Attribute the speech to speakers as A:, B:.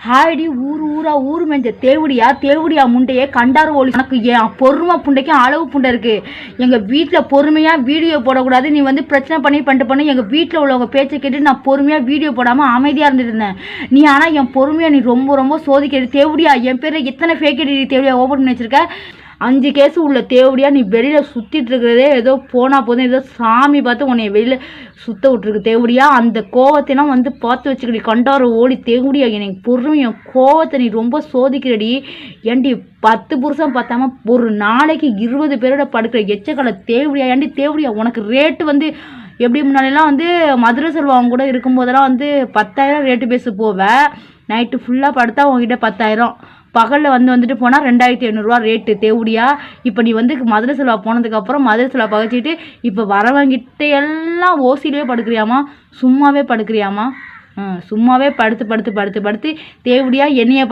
A: ஹாய்டி ஊர் மெஞ்ச தேவடியா முண்டையே கண்டார் ஓலி. எனக்கு என் பொறுமை புண்டைக்கும் அளவு புண்டை இருக்கு. எங்கள் வீட்டில் பொறுமையாக வீடியோ போடக்கூடாது, நீ வந்து பிரச்சனை பண்ணிட்டு எங்கள் வீட்டில் உள்ளவங்க பேச்சை கேட்டு நான் பொறுமையாக வீடியோ போடாமல் அமைதியாக இருந்துட்டு இருந்தேன். நீ ஆனால் என் பொறுமையாக நீ ரொம்ப சோதிக்கிறது. தேவடியா என் பேரில் எத்தனை ஃபேக் ஐடி தேவடியா ஓப்பன் பண்ணி வச்சிருக்க? 5 கேஸு உள்ள தேவடியா நீ வெளியில் சுற்றிட்டு இருக்கிறதே ஏதோ போனால் போதும், ஏதோ சாமி பார்த்து உன்னை வெளியில் சுத்த விட்டுருக்கு தேவடியா. அந்த கோவத்தைலாம் வந்து பார்த்து வச்சுக்கடி கண்டார ஓடி தேவடியா. எனக்கு பொறுமையும் கோவத்தை நீ ரொம்ப சோதிக்கிறடி. ஏண்டி 10 புருஷன் பார்த்தாம ஒரு நாளைக்கு 20 பேரோட படுக்கிற எச்சக்கலை தேவடியா. ஏண்டி தேவடியா உனக்கு ரேட்டு வந்து எப்படி முன்னாடிலாம் வந்து மதுரை செல்வம் கூட இருக்கும்போதெல்லாம் வந்து 10,000 ரேட்டு பேச போவேன். நைட்டு ஃபுல்லாக படுத்தா உங்ககிட்ட 10,000, பகலில் வந்துட்டு போனால் 2,500 ரேட்டு தேவடியா. இப்போ நீ வந்து மதுரை செல்வா போனதுக்கப்புறம் மதுரை செல்வா பகைச்சிட்டு இப்போ வரவங்கிட்ட எல்லாம் ஓசியிலே படுக்கிறியாமா? சும்மாவே படுக்கிறியாமா? சும்மாவே படுத்து தேவடியா என்னைய